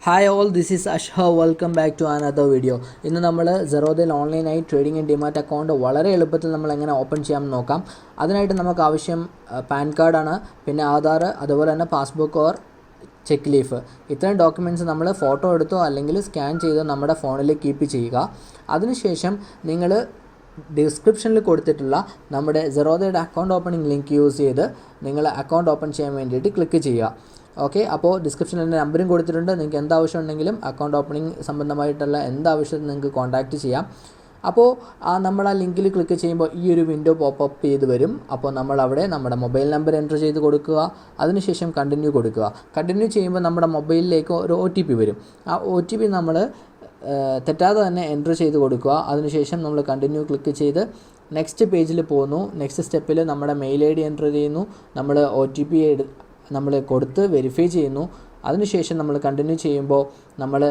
Hi all, this is Ashha. Welcome back to another video. ഇന്ന് നമ്മൾ Zerodha ഓൺലൈനായി trading and demat account വളരെ എളുപ്പത്തിൽ നമ്മൾ എങ്ങനെ ഓപ്പൺ ചെയ്യാമെന്ന് നോക്കാം. അതിനായിട്ട് നമുക്ക് ആവശ്യം പാൻ കാർഡാണ്, പിന്നെ ആധാർ, അതുപോലെ തന്നെ പാസ്ബുക്ക് ഓർ ചെക്ക് ലീഫ്. ഇത്രയും ഡോക്യുമെൻറ്റ്സ് നമ്മൾ ഫോട്ടോ എടുത്തോ അല്ലെങ്കിൽ സ്കാൻ ചെയ്തോ നമ്മുടെ ഫോണിൽ കീപ്പ് ചെയ്യുക. അതിനുശേഷം നിങ്ങൾ ഡിസ്ക്രിപ്ഷനിൽ കൊടുത്തിട്ടുള്ള നമ്മുടെ Zerodhയുടെ അക്കൗണ്ട് ഓപ്പണിംഗ് ലിങ്ക് യൂസ് ചെയ്ത് നിങ്ങൾ അക്കൗണ്ട് ഓപ്പൺ ചെയ്യാൻ വേണ്ടിയിട്ട് ക്ലിക്ക് ചെയ്യുക. ഓക്കെ, അപ്പോൾ ഡിസ്ക്രിപ്ഷനിൽ എൻ്റെ നമ്പറും കൊടുത്തിട്ടുണ്ട്. നിങ്ങൾക്ക് എന്താവശ്യം ഉണ്ടെങ്കിലും അക്കൗണ്ട് ഓപ്പണിംഗ് സംബന്ധമായിട്ടുള്ള എന്താവശ്യത്തിനും നിങ്ങൾക്ക് കോൺടാക്റ്റ് ചെയ്യാം. അപ്പോൾ നമ്മൾ ആ ലിങ്കിൽ ക്ലിക്ക് ചെയ്യുമ്പോൾ ഈ ഒരു വിൻഡോ പോപ്പപ്പ് ചെയ്ത് വരും. അപ്പോൾ നമ്മളവിടെ നമ്മുടെ മൊബൈൽ നമ്പർ എൻ്റർ ചെയ്ത് കൊടുക്കുക. അതിനുശേഷം കണ്ടിന്യൂ കൊടുക്കുക. കണ്ടിന്യൂ ചെയ്യുമ്പോൾ നമ്മുടെ മൊബൈലിലേക്ക് ഒരു OTP വരും. ആ OTP നമ്മൾ തെറ്റാതെ തന്നെ എൻ്റർ ചെയ്ത് കൊടുക്കുക. അതിനുശേഷം നമ്മൾ കണ്ടിന്യൂ ക്ലിക്ക് ചെയ്ത് നെക്സ്റ്റ് പേജിൽ പോകുന്നു. നെക്സ്റ്റ് സ്റ്റെപ്പിൽ നമ്മുടെ മെയിൽ ID എൻ്റർ ചെയ്യുന്നു. നമ്മൾ OTP നമ്മൾ കൊടുത്ത് വെരിഫൈ ചെയ്യുന്നു. അതിനുശേഷം നമ്മൾ കണ്ടിന്യൂ ചെയ്യുമ്പോൾ നമ്മൾ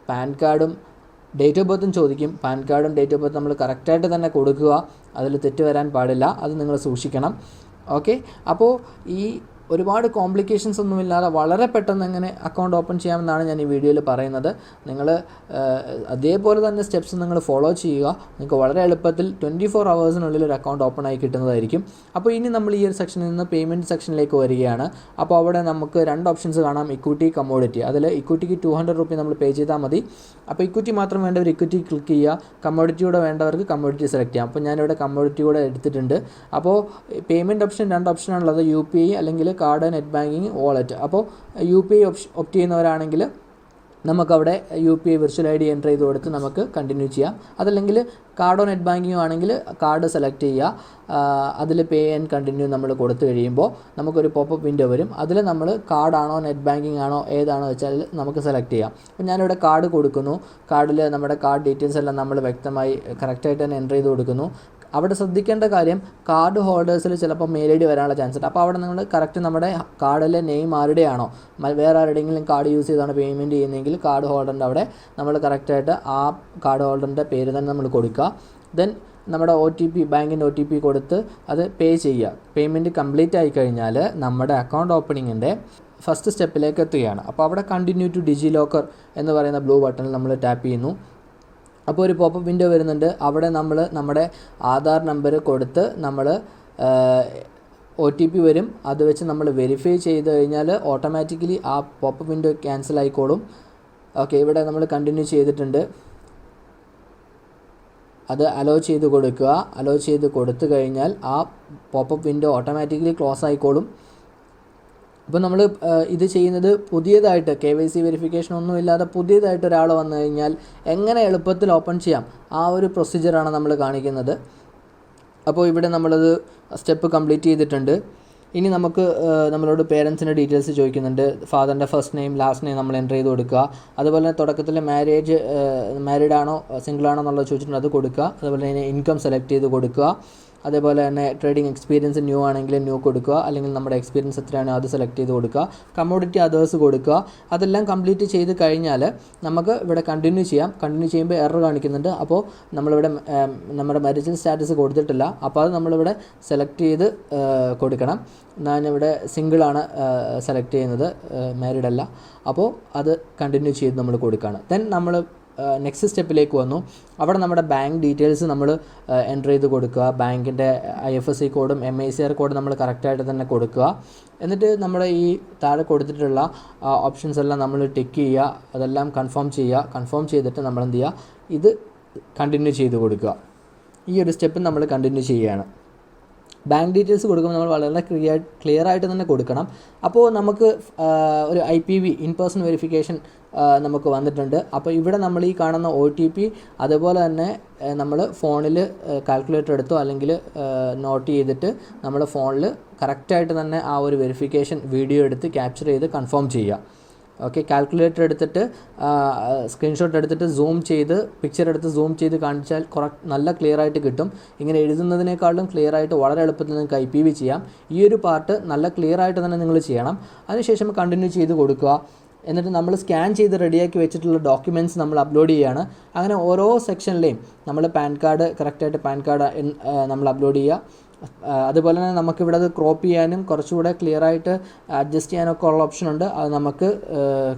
പാൻ കാർഡും ഡേറ്റ് ഓഫ് ബർത്തും ചോദിക്കും. പാൻ കാർഡും ഡേറ്റ് ഓഫ് ബർത്തും നമ്മൾ കറക്റ്റായിട്ട് തന്നെ കൊടുക്കുക. അതിൽ തെറ്റ് വരാൻ പാടില്ല, അത് നിങ്ങൾ സൂക്ഷിക്കണം. ഓക്കെ, അപ്പോൾ ഈ ഒരുപാട് കോംപ്ലിക്കേഷൻസ് ഒന്നുമില്ലാതെ വളരെ പെട്ടെന്ന് എങ്ങനെ അക്കൗണ്ട് ഓപ്പൺ ചെയ്യാമെന്നാണ് ഞാൻ ഈ വീഡിയോയിൽ പറയുന്നത്. നിങ്ങൾ അതേപോലെ തന്നെ സ്റ്റെപ്സ് നിങ്ങൾ ഫോളോ ചെയ്യുക. നിങ്ങൾക്ക് വളരെ എളുപ്പത്തിൽ 24 hours ഒരു അക്കൗണ്ട് ഓപ്പൺ ആയി കിട്ടുന്നതായിരിക്കും. അപ്പോൾ ഇനി നമ്മൾ ഈ ഒരു സെക്ഷനിൽ നിന്ന് പേയ്മെൻറ്റ് സെക്ഷനിലേക്ക് വരികയാണ്. അപ്പോൾ അവിടെ നമുക്ക് 2 ഓപ്ഷൻസ് കാണാം, ഇക്വിറ്റി, കമ്മോഡിറ്റി. അതിൽ ഇക്വിറ്റിക്ക് 200 രൂപ നമ്മൾ പേ ചെയ്താൽ മതി. അപ്പോൾ ഇക്വിറ്റി മാത്രം വേണ്ടവർ ഇക്വിറ്റി ക്ലിക്ക് ചെയ്യുക, കമ്മോഡിറ്റിയോടെ വേണ്ടവർക്ക് കമ്മോഡിറ്റി സെലക്ട് ചെയ്യാം. അപ്പോൾ ഞാനിവിടെ കമ്മോഡിറ്റി കൂടെ എടുത്തിട്ടുണ്ട്. അപ്പോൾ പേയ്മെൻറ്റ് ഓപ്ഷൻ 2 ഓപ്ഷനാണുള്ളത്, UPI അല്ലെങ്കിൽ കാർഡ്, നെറ്റ് ബാങ്കിങ്, വാളറ്റ്. അപ്പോൾ UPI ഓപ്റ്റ് ചെയ്യുന്നവരാണെങ്കിൽ നമുക്കവിടെ UPI വിർച്വൽ ID എൻ്റർ ചെയ്ത് കൊടുത്ത് നമുക്ക് കണ്ടിന്യൂ ചെയ്യാം. അതല്ലെങ്കിൽ കാർഡോ നെറ്റ് ബാങ്കിങ്ങോ ആണെങ്കിൽ കാർഡ് സെലക്ട് ചെയ്യുക. അതിൽ പേ ആൻഡ് കണ്ടിന്യൂ നമ്മൾ കൊടുത്തു കഴിയുമ്പോൾ നമുക്കൊരു പോപ്പപ്പ് വിൻഡോ വരും. അതിൽ നമ്മൾ കാർഡാണോ നെറ്റ് ബാങ്കിങ് ആണോ ഏതാണോ വെച്ചാൽ നമുക്ക് സെലക്ട് ചെയ്യാം. അപ്പോൾ ഞാനിവിടെ കാർഡ് കൊടുക്കുന്നു. കാർഡിൽ നമ്മുടെ കാർഡ് ഡീറ്റെയിൽസ് എല്ലാം നമ്മൾ വ്യക്തമായി കറക്റ്റായിട്ട് തന്നെ എൻ്റർ ചെയ്ത് കൊടുക്കുന്നു. അവിടെ ശ്രദ്ധിക്കേണ്ട കാര്യം, കാർഡ് ഹോൾഡേഴ്സിൽ ചിലപ്പോൾ മെയിൽ ID വരാനുള്ള ചാൻസ് ഉണ്ട്. അപ്പോൾ അവിടെ നിങ്ങൾ കറക്റ്റ് നമ്മുടെ കാർഡിലെ നെയിം ആരുടെയാണോ, വേറെ ആരുടെയെങ്കിലും കാർഡ് യൂസ് ചെയ്താണ് പേയ്മെൻറ്റ് ചെയ്യുന്നതെങ്കിൽ കാർഡ് ഹോൾഡറിൻ്റെ അവിടെ നമ്മൾ കറക്റ്റായിട്ട് ആ കാർഡ് ഹോൾഡറിൻ്റെ പേര് തന്നെ നമ്മൾ കൊടുക്കുക. ദെൻ നമ്മുടെ OTP, ബാങ്കിൻ്റെ OTP കൊടുത്ത് അത് പേ ചെയ്യുക. പേയ്മെൻറ്റ് കംപ്ലീറ്റ് ആയി കഴിഞ്ഞാൽ നമ്മുടെ അക്കൗണ്ട് ഓപ്പണിങ്ങിൻ്റെ ഫസ്റ്റ് സ്റ്റെപ്പിലേക്ക് എത്തുകയാണ്. അപ്പോൾ അവിടെ കണ്ടിന്യൂ ടു ഡിജി ലോക്കർ എന്ന് പറയുന്ന ബ്ലൂ ബട്ടണിൽ നമ്മൾ ടാപ്പ് ചെയ്യുന്നു. അപ്പോൾ ഒരു പോപ്പപ്പ് വിൻഡോ വരുന്നുണ്ട്. അവിടെ നമ്മൾ നമ്മുടെ ആധാർ നമ്പർ കൊടുത്ത് നമ്മൾ OTP വരും. അത് വെച്ച് നമ്മൾ വെരിഫൈ ചെയ്ത് കഴിഞ്ഞാൽ ഓട്ടോമാറ്റിക്കലി ആ പോപ്പപ്പ് വിൻഡോ ക്യാൻസൽ ആയിക്കോളും. ഓക്കെ, ഇവിടെ നമ്മൾ കണ്ടിന്യൂ ചെയ്തിട്ടുണ്ട്. അത് അലോ ചെയ്ത് കൊടുക്കുക. അലോ ചെയ്ത് കൊടുത്തു കഴിഞ്ഞാൽ ആ പോപ്പപ്പ് വിൻഡോ ഓട്ടോമാറ്റിക്കലി ക്ലോസ് ആയിക്കോളും. അപ്പോൾ നമ്മൾ ഇത് ചെയ്യുന്നത് പുതിയതായിട്ട് KYC വെരിഫിക്കേഷൻ ഒന്നുമില്ലാതെ പുതിയതായിട്ട് ഒരാൾ വന്നു കഴിഞ്ഞാൽ എങ്ങനെ എളുപ്പത്തിൽ ഓപ്പൺ ചെയ്യാം ആ ഒരു പ്രൊസീജിയറാണ് നമ്മൾ കാണിക്കുന്നത്. അപ്പോൾ ഇവിടെ നമ്മളത് സ്റ്റെപ്പ് കംപ്ലീറ്റ് ചെയ്തിട്ടുണ്ട്. ഇനി നമുക്ക് നമ്മളോട് പേരൻസിൻ്റെ ഡീറ്റെയിൽസ് ചോദിക്കുന്നുണ്ട്. ഫാദറിൻ്റെ ഫസ്റ്റ് നെയിം, ലാസ്റ്റ് നെയിം നമ്മൾ എൻ്റർ ചെയ്ത് കൊടുക്കുക. അതുപോലെ തന്നെ തുടക്കത്തിൽ മാരീഡ് ആണോ സിംഗിൾ ആണോ എന്നുള്ളത് ചോദിച്ചിട്ടുണ്ട്, അത് കൊടുക്കുക. അതുപോലെ തന്നെ ഇൻകം സെലക്ട് ചെയ്ത് കൊടുക്കുക. അതേപോലെ തന്നെ ട്രേഡിംഗ് എക്സ്പീരിയൻസ് ന്യൂ ആണെങ്കിൽ ന്യൂ കൊടുക്കുക, അല്ലെങ്കിൽ നമ്മുടെ എക്സ്പീരിയൻസ് എത്രയാണോ അത് സെലക്ട് ചെയ്ത് കൊടുക്കുക. കമ്മോഡിറ്റി അതേഴ്സ് കൊടുക്കുക. അതെല്ലാം കംപ്ലീറ്റ് ചെയ്ത് കഴിഞ്ഞാൽ നമുക്ക് ഇവിടെ കണ്ടിന്യൂ ചെയ്യാം. കണ്ടിന്യൂ ചെയ്യുമ്പോൾ എറർ കാണിക്കുന്നുണ്ട്. അപ്പോൾ നമ്മളിവിടെ നമ്മുടെ മാരിറ്റൽ സ്റ്റാറ്റസ് കൊടുത്തിട്ടില്ല. അപ്പോൾ അത് നമ്മളിവിടെ സെലക്ട് ചെയ്ത് കൊടുക്കണം. ഞാനിവിടെ സിംഗിളാണ് സെലക്ട് ചെയ്യുന്നത്, മാരീഡ് അല്ല. അപ്പോൾ അത് കണ്ടിന്യൂ ചെയ്ത് നമ്മൾ കൊടുക്കുകയാണ്. ദെൻ നമ്മൾ നെക്സ്റ്റ് സ്റ്റെപ്പിലേക്ക് വന്നു. അവിടെ നമ്മുടെ ബാങ്ക് ഡീറ്റെയിൽസ് നമ്മൾ എൻ്റർ ചെയ്ത് കൊടുക്കുക. ബാങ്കിൻ്റെ IFSC കോഡും MICR കോഡും നമ്മൾ കറക്റ്റായിട്ട് തന്നെ കൊടുക്കുക. എന്നിട്ട് നമ്മുടെ ഈ താഴെ കൊടുത്തിട്ടുള്ള ഓപ്ഷൻസ് എല്ലാം നമ്മൾ ടിക്ക് ചെയ്യുക. അതെല്ലാം കൺഫേം ചെയ്യുക. കൺഫേം ചെയ്തിട്ട് നമ്മൾ എന്ത് ചെയ്യുക, ഇത് കണ്ടിന്യൂ ചെയ്ത് കൊടുക്കുക. ഈ ഒരു സ്റ്റെപ്പ് നമ്മൾ കണ്ടിന്യൂ ചെയ്യുകയാണ്. ബാങ്ക് ഡീറ്റെയിൽസ് കൊടുക്കുമ്പോൾ നമ്മൾ വളരെ ക്ലിയർ ആയിട്ട് തന്നെ കൊടുക്കണം. അപ്പോൾ നമുക്ക് ഒരു IPV, ഇൻ പേഴ്സൺ വെരിഫിക്കേഷൻ നമുക്ക് വന്നിട്ടുണ്ട്. അപ്പോൾ ഇവിടെ നമ്മൾ ഈ കാണുന്ന OTP അതുപോലെ തന്നെ നമ്മൾ ഫോണിൽ കാൽക്കുലേറ്റർ എടുത്തോ അല്ലെങ്കിൽ നോട്ട് ചെയ്തിട്ട് നമ്മൾ ഫോണിൽ കറക്റ്റായിട്ട് തന്നെ ആ ഒരു വെരിഫിക്കേഷൻ വീഡിയോ എടുത്ത് ക്യാപ്ചർ ചെയ്ത് കൺഫേം ചെയ്യുക. ഓക്കെ, കാൽക്കുലേറ്റർ എടുത്തിട്ട് സ്ക്രീൻഷോട്ട് എടുത്തിട്ട് പിക്ചർ എടുത്ത് സൂം ചെയ്ത് കാണിച്ചാൽ നല്ല ക്ലിയർ ആയിട്ട് കിട്ടും. ഇങ്ങനെ എഴുതുന്നതിനേക്കാളും ക്ലിയർ ആയിട്ട് വളരെ എളുപ്പത്തിൽ നിങ്ങൾക്ക് IPV ചെയ്യാം. ഈ ഒരു പാർട്ട് നല്ല ക്ലിയർ ആയിട്ട് തന്നെ നിങ്ങൾ ചെയ്യണം. അതിനുശേഷം കണ്ടിന്യൂ ചെയ്ത് കൊടുക്കുക. എന്നിട്ട് നമ്മൾ സ്കാൻ ചെയ്ത് റെഡിയാക്കി വെച്ചിട്ടുള്ള ഡോക്യുമെൻറ്റ്സ് നമ്മൾ അപ്ലോഡ് ചെയ്യുകയാണ്. അങ്ങനെ ഓരോ സെക്ഷനിലെയും നമ്മൾ പാൻ കാർഡ് കറക്റ്റായിട്ട് പാൻ കാർഡ് നമ്മൾ അപ്ലോഡ് ചെയ്യുക. അതുപോലെ തന്നെ നമുക്കിവിടെ അത് ക്രോപ്പ് ചെയ്യാനും കുറച്ചുകൂടെ ക്ലിയറായിട്ട് അഡ്ജസ്റ്റ് ചെയ്യാനൊക്കെ ഉള്ള ഓപ്ഷൻ ഉണ്ട്. അത് നമുക്ക്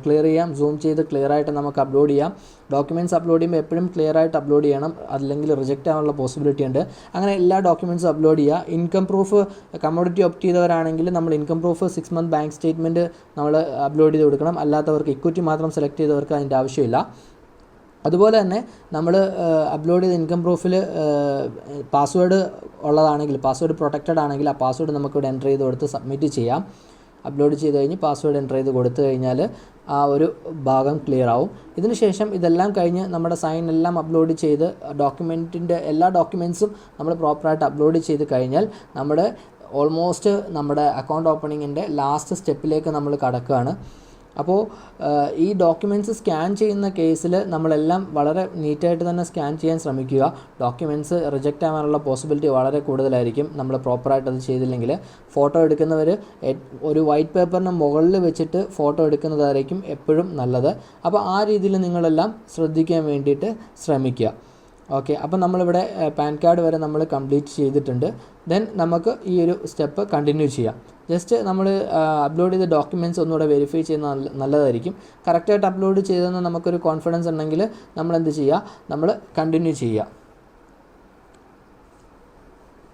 ക്ലിയർ ചെയ്യാം, സൂം ചെയ്ത് ക്ലിയറായിട്ട് നമുക്ക് അപ്ലോഡ് ചെയ്യാം. ഡോക്യുമെൻറ്റ്സ് അപ്ലോഡ് ചെയ്യുമ്പോൾ എപ്പോഴും ക്ലിയറായിട്ട് അപ്ലോഡ് ചെയ്യണം, അല്ലെങ്കിൽ റിജക്റ്റ് ആവാനുള്ള പോസിബിലിറ്റി ഉണ്ട്. അങ്ങനെ എല്ലാ ഡോക്യുമെൻറ്റ്സും അപ്ലോഡ് ചെയ്യുക. ഇൻകം പ്രൂഫ് കമ്മോഡിറ്റി ഓപ്റ്റ് ചെയ്തവരാണെങ്കിൽ നമ്മൾ income proof 6 month bank statement നമ്മൾ അപ്ലോഡ് ചെയ്ത് കൊടുക്കണം. അല്ലാത്തവർക്ക് ഇക്വിറ്റി മാത്രം സെലക്ട് ചെയ്തവർക്ക് അതിൻ്റെ ആവശ്യമില്ല. അതുപോലെ തന്നെ നമ്മൾ അപ്ലോഡ് ചെയ്ത ഇൻകം പ്രൂഫിൽ പാസ്വേഡ് ഉള്ളതാണെങ്കിൽ, പാസ്വേഡ് പ്രൊട്ടക്റ്റഡ് ആണെങ്കിൽ ആ പാസ്വേഡ് നമുക്കിവിടെ എൻ്റർ ചെയ്ത് കൊടുത്ത് സബ്മിറ്റ് ചെയ്യാം. അപ്ലോഡ് ചെയ്ത് കഴിഞ്ഞ് പാസ്വേഡ് എൻ്റർ ചെയ്ത് കൊടുത്തു കഴിഞ്ഞാൽ ആ ഒരു ഭാഗം ക്ലിയർ ആവും. ഇതിന് ശേഷം ഇതെല്ലാം കഴിഞ്ഞ് നമ്മുടെ സൈൻ എല്ലാം അപ്ലോഡ് ചെയ്ത് ഡോക്യുമെൻറ്റിൻ്റെ എല്ലാ ഡോക്യുമെൻറ്റ്സും നമ്മൾ പ്രോപ്പറായിട്ട് അപ്ലോഡ് ചെയ്ത് കഴിഞ്ഞാൽ നമ്മുടെ ഓൾമോസ്റ്റ് നമ്മുടെ അക്കൗണ്ട് ഓപ്പണിങ്ങിൻ്റെ ലാസ്റ്റ് സ്റ്റെപ്പിലേക്ക് നമ്മൾ കടക്കുകയാണ്. അപ്പോൾ ഈ ഡോക്യുമെൻറ്റ്സ് സ്കാൻ ചെയ്യുന്ന കേസിൽ നമ്മളെല്ലാം വളരെ നീറ്റായിട്ട് തന്നെ സ്കാൻ ചെയ്യാൻ ശ്രമിക്കുക. ഡോക്യുമെൻറ്റ്സ് റിജക്റ്റ് ആവാനുള്ള പോസിബിലിറ്റി വളരെ കൂടുതലായിരിക്കും നമ്മൾ പ്രോപ്പറായിട്ട് അത് ചെയ്തില്ലെങ്കിൽ. ഫോട്ടോ എടുക്കുന്നവർ ഒരു വൈറ്റ് പേപ്പറിന് മുകളിൽ വെച്ചിട്ട് ഫോട്ടോ എടുക്കുന്നതായിരിക്കും എപ്പോഴും നല്ലത്. അപ്പോൾ ആ രീതിയിൽ നിങ്ങളെല്ലാം ശ്രദ്ധിക്കാൻ വേണ്ടിയിട്ട് ശ്രമിക്കുക. ഓക്കെ, അപ്പോൾ നമ്മളിവിടെ പാൻ കാർഡ് വരെ നമ്മൾ കംപ്ലീറ്റ് ചെയ്തിട്ടുണ്ട്. ദെൻ നമുക്ക് ഈ ഒരു സ്റ്റെപ്പ് കണ്ടിന്യൂ ചെയ്യാം. ജസ്റ്റ് നമ്മൾ അപ്ലോഡ് ചെയ്ത ഡോക്യുമെൻറ്റ്സ് ഒന്നുകൂടെ വെരിഫൈ ചെയ്യുന്നത് നല്ലതായിരിക്കും. കറക്റ്റായിട്ട് അപ്ലോഡ് ചെയ്തെന്ന് നമുക്കൊരു കോൺഫിഡൻസ് ഉണ്ടെങ്കിൽ നമ്മൾ എന്ത് ചെയ്യുക, നമ്മൾ കണ്ടിന്യൂ ചെയ്യുക.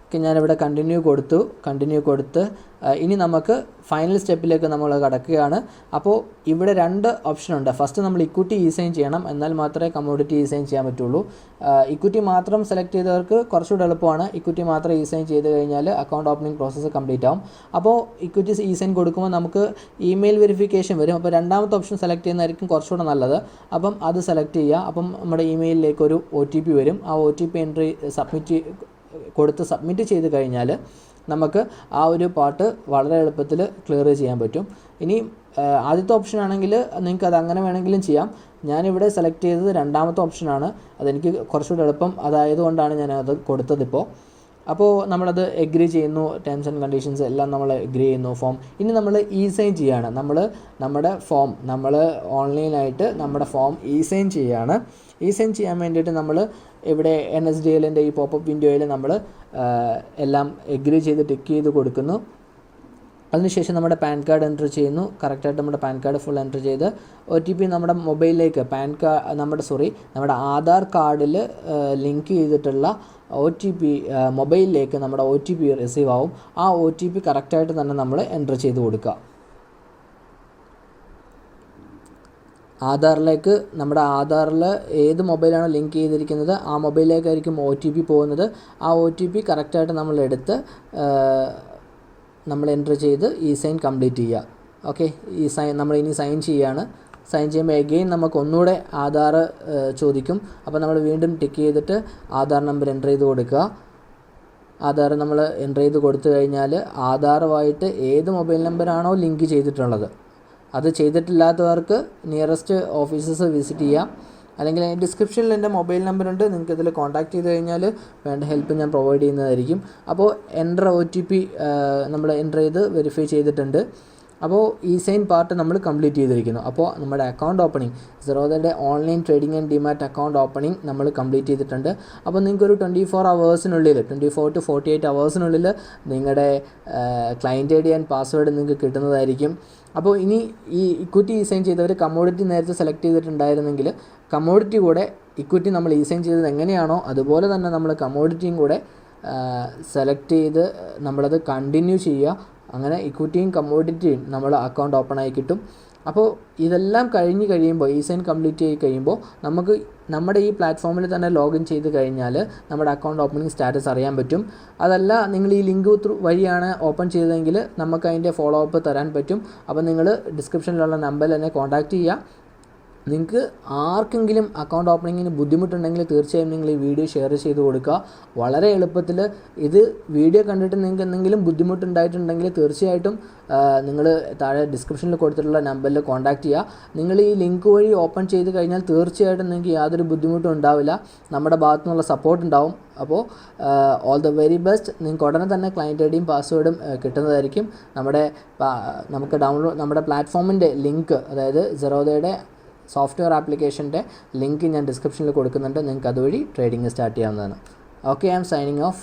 ഓക്കെ, ഞാനിവിടെ കണ്ടിന്യൂ കൊടുത്ത് ഇനി നമുക്ക് ഫൈനൽ സ്റ്റെപ്പിലേക്ക് നമ്മൾ കടക്കുകയാണ്. അപ്പോൾ ഇവിടെ 2 ഓപ്ഷനുണ്ട്. ഫസ്റ്റ് നമ്മൾ ഇക്വിറ്റി സൈൻ ചെയ്യണം, എന്നാൽ മാത്രമേ കമ്മോഡിറ്റി സൈൻ ചെയ്യാൻ പറ്റുള്ളൂ. ഇക്വിറ്റി മാത്രം സെലക്ട് ചെയ്തവർക്ക് കുറച്ചുകൂടെ എളുപ്പമാണ്. ഇക്വിറ്റി മാത്രം സൈൻ ചെയ്ത് കഴിഞ്ഞാൽ അക്കൗണ്ട് ഓപ്പണിംഗ് പ്രോസസ്സ് കംപ്ലീറ്റ് ആവും. അപ്പോൾ ഇക്വിറ്റി സൈൻ കൊടുക്കുമ്പോൾ നമുക്ക് ഇമെയിൽ വെരിഫിക്കേഷൻ വരും. അപ്പോൾ രണ്ടാമത്തെ ഓപ്ഷൻ സെലക്ട് ചെയ്യുന്നതായിരിക്കും കുറച്ചുകൂടെ നല്ലത്. അപ്പം അത് സെലക്ട് ചെയ്യുക. അപ്പം നമ്മുടെ ഇമെയിലിലേക്ക് ഒരു OTP വരും. ആ OTP എൻട്രി സബ്മിറ്റ് ചെയ്ത് കഴിഞ്ഞാൽ നമുക്ക് ആ ഒരു പാർട്ട് വളരെ എളുപ്പത്തിൽ ക്ലിയർ ചെയ്യാൻ പറ്റും. ഇനി ആദ്യത്തെ ഓപ്ഷൻ ആണെങ്കിൽ നിങ്ങൾക്ക് അത് അങ്ങനെ വേണമെങ്കിലും ചെയ്യാം. ഞാനിവിടെ സെലക്ട് ചെയ്തത് രണ്ടാമത്തെ ഓപ്ഷനാണ്. അതെനിക്ക് കുറച്ചുകൂടി എളുപ്പം അതായതുകൊണ്ടാണ് ഞാനത് കൊടുത്തതിപ്പോൾ. അപ്പോൾ നമ്മളത് എഗ്രി ചെയ്യുന്നു, ടേംസ് ആൻഡ് കണ്ടീഷൻസ് എല്ലാം നമ്മൾ എഗ്രി ചെയ്യുന്നു. ഫോം ഇനി നമ്മൾ സൈൻ ചെയ്യുകയാണ്. നമ്മുടെ ഫോം ഓൺലൈനായിട്ട് നമ്മുടെ ഫോം സൈൻ ചെയ്യുകയാണ്. സൈൻ ചെയ്യാൻ വേണ്ടിയിട്ട് നമ്മൾ ഇവിടെ NSDLൻ്റെ ഈ പോപ്പപ്പ് വിൻഡോയിൽ നമ്മൾ എല്ലാം എഗ്രി ചെയ്ത് ടിക്ക് ചെയ്ത് കൊടുക്കുന്നു. അതിനുശേഷം നമ്മുടെ പാൻ കാർഡ് എൻ്റർ ചെയ്യുന്നു. കറക്റ്റായിട്ട് നമ്മുടെ പാൻ കാർഡ് ഫുൾ എൻ്റർ ചെയ്ത് OTP നമ്മുടെ മൊബൈലിലേക്ക് നമ്മുടെ ആധാർ കാർഡിൽ ലിങ്ക് ചെയ്തിട്ടുള്ള OTP മൊബൈലിലേക്ക് നമ്മുടെ OTP റിസീവ് ആവും. ആ OTP കറക്റ്റായിട്ട് തന്നെ നമ്മൾ എൻ്റർ ചെയ്ത് കൊടുക്കുക. നമ്മുടെ ആധാറിൽ ഏത് മൊബൈലാണോ ലിങ്ക് ചെയ്തിരിക്കുന്നത് ആ മൊബൈലിലേക്കായിരിക്കും OTP പോകുന്നത്. ആ OTP കറക്റ്റായിട്ട് നമ്മൾ എടുത്ത് നമ്മൾ എൻ്റർ ചെയ്ത് സൈൻ കംപ്ലീറ്റ് ചെയ്യുക. ഓക്കെ, നമ്മൾ ഇനി സൈൻ ചെയ്യുകയാണ്. സൈൻ ചെയ്യുമ്പോൾ എഗെയിൻ നമുക്ക് ഒന്നുകൂടെ ആധാർ ചോദിക്കും. അപ്പോൾ നമ്മൾ വീണ്ടും ടിക്ക് ചെയ്തിട്ട് ആധാർ നമ്പർ എൻ്റർ ചെയ്ത് കൊടുക്കുക. ആധാർ നമ്മൾ എൻ്റർ ചെയ്ത് കൊടുത്തു കഴിഞ്ഞാൽ ആധാറുമായിട്ട് ഏത് മൊബൈൽ നമ്പറാണോ ലിങ്ക് ചെയ്തിട്ടുള്ളത് അത് ചെയ്തിട്ടില്ലാത്തവർക്ക് നിയറസ്റ്റ് ഓഫീസസ് വിസിറ്റ് ചെയ്യാം. അല്ലെങ്കിൽ ഡിസ്ക്രിപ്ഷനിൽ എൻ്റെ മൊബൈൽ നമ്പറുണ്ട്, നിങ്ങൾക്ക് ഇതിൽ കോൺടാക്ട് ചെയ്ത് കഴിഞ്ഞാൽ വേണ്ട ഹെൽപ്പ് ഞാൻ പ്രൊവൈഡ് ചെയ്യുന്നതായിരിക്കും. അപ്പോൾ OTP നമ്മൾ എൻ്റർ ചെയ്ത് വെരിഫൈ ചെയ്തിട്ടുണ്ട്. അപ്പോൾ സൈൻ പാർട്ട് നമ്മൾ കംപ്ലീറ്റ് ചെയ്തിരിക്കുന്നു. അപ്പോൾ നമ്മുടെ അക്കൗണ്ട് ഓപ്പണിംഗ്, സെറോദയുടെ online trading and demat account opening നമ്മൾ കംപ്ലീറ്റ് ചെയ്തിട്ടുണ്ട്. അപ്പോൾ നിങ്ങൾക്കൊരു 24 hours-നുള്ളിൽ 24 to 48 hours-നുള്ളിൽ നിങ്ങളുടെ ക്ലയൻറ്റ് ID ആൻഡ് പാസ്വേഡ് നിങ്ങൾക്ക് കിട്ടുന്നതായിരിക്കും. അപ്പോൾ ഇനി ഈ ഇക്വിറ്റി സൈൻ ചെയ്തവർ കമ്മോഡിറ്റി നേരത്തെ സെലക്ട് ചെയ്തിട്ടുണ്ടായിരുന്നെങ്കിൽ കമ്മോഡിറ്റി കൂടെ ഇക്വിറ്റി നമ്മൾ സൈൻ ചെയ്തത് എങ്ങനെയാണോ അതുപോലെ തന്നെ നമ്മൾ കമ്മോഡിറ്റിയും കൂടെ സെലക്ട് ചെയ്ത് നമ്മളത് കണ്ടിന്യൂ ചെയ്യുക. അങ്ങനെ ഇക്വിറ്റിയും കമ്മോഡിറ്റിയും നമ്മൾ അക്കൗണ്ട് ഓപ്പൺ ആയി കിട്ടും. അപ്പോൾ ഇതെല്ലാം കഴിഞ്ഞ് കഴിയുമ്പോൾ സൈൻ കംപ്ലീറ്റ് ചെയ്ത് കഴിയുമ്പോൾ നമുക്ക് നമ്മുടെ ഈ പ്ലാറ്റ്ഫോമിൽ തന്നെ ലോഗിൻ ചെയ്ത് കഴിഞ്ഞാൽ നമ്മുടെ അക്കൗണ്ട് ഓപ്പണിംഗ് സ്റ്റാറ്റസ് അറിയാൻ പറ്റും. അതല്ല നിങ്ങൾ ഈ ലിങ്ക് വഴിയാണ് ഓപ്പൺ ചെയ്തതെങ്കിൽ നമുക്ക് അതിൻ്റെ ഫോളോ അപ്പ് തരാൻ പറ്റും. അപ്പോൾ നിങ്ങൾ ഡിസ്ക്രിപ്ഷനിലുള്ള നമ്പറിൽ എന്നെ കോൺടാക്റ്റ് ചെയ്യുക. നിങ്ങൾക്ക് ആർക്കെങ്കിലും അക്കൗണ്ട് ഓപ്പണിങ്ങിന് ബുദ്ധിമുട്ടുണ്ടെങ്കിൽ തീർച്ചയായും നിങ്ങൾ ഈ വീഡിയോ ഷെയർ ചെയ്ത് കൊടുക്കുക. വളരെ എളുപ്പത്തിൽ ഇത് വീഡിയോ കണ്ടിട്ട് നിങ്ങൾക്ക് എന്തെങ്കിലും ബുദ്ധിമുട്ടുണ്ടായിട്ടുണ്ടെങ്കിൽ തീർച്ചയായിട്ടും നിങ്ങൾ താഴെ ഡിസ്ക്രിപ്ഷനിൽ കൊടുത്തിട്ടുള്ള നമ്പറിൽ കോൺടാക്റ്റ് ചെയ്യുക. നിങ്ങൾ ഈ ലിങ്ക് വഴി ഓപ്പൺ ചെയ്ത് കഴിഞ്ഞാൽ തീർച്ചയായിട്ടും നിങ്ങൾക്ക് യാതൊരു ബുദ്ധിമുട്ടും ഉണ്ടാവില്ല. നമ്മുടെ ഭാഗത്തു നിന്നുള്ള സപ്പോർട്ട് ഉണ്ടാവും. അപ്പോൾ ഓൾ ദ വെരി ബെസ്റ്റ്. നിങ്ങൾക്ക് ഉടനെ തന്നെ ക്ലയൻറ്റ് ഐഡിയും പാസ്വേഡും കിട്ടുന്നതായിരിക്കും. നമ്മുടെ പ്ലാറ്റ്ഫോമിൻ്റെ ലിങ്ക്, അതായത് സെറോദയുടെ സോഫ്റ്റ്വെയർ ആപ്ലിക്കേഷൻ്റെ ലിങ്ക് ഞാൻ ഡിസ്ക്രിപ്ഷനിൽ കൊടുക്കുന്നുണ്ട്. നിങ്ങൾക്ക് അതുവഴി ട്രേഡിംഗ് സ്റ്റാർട്ട് ചെയ്യാവുന്നതാണ്. Okay, I am signing of.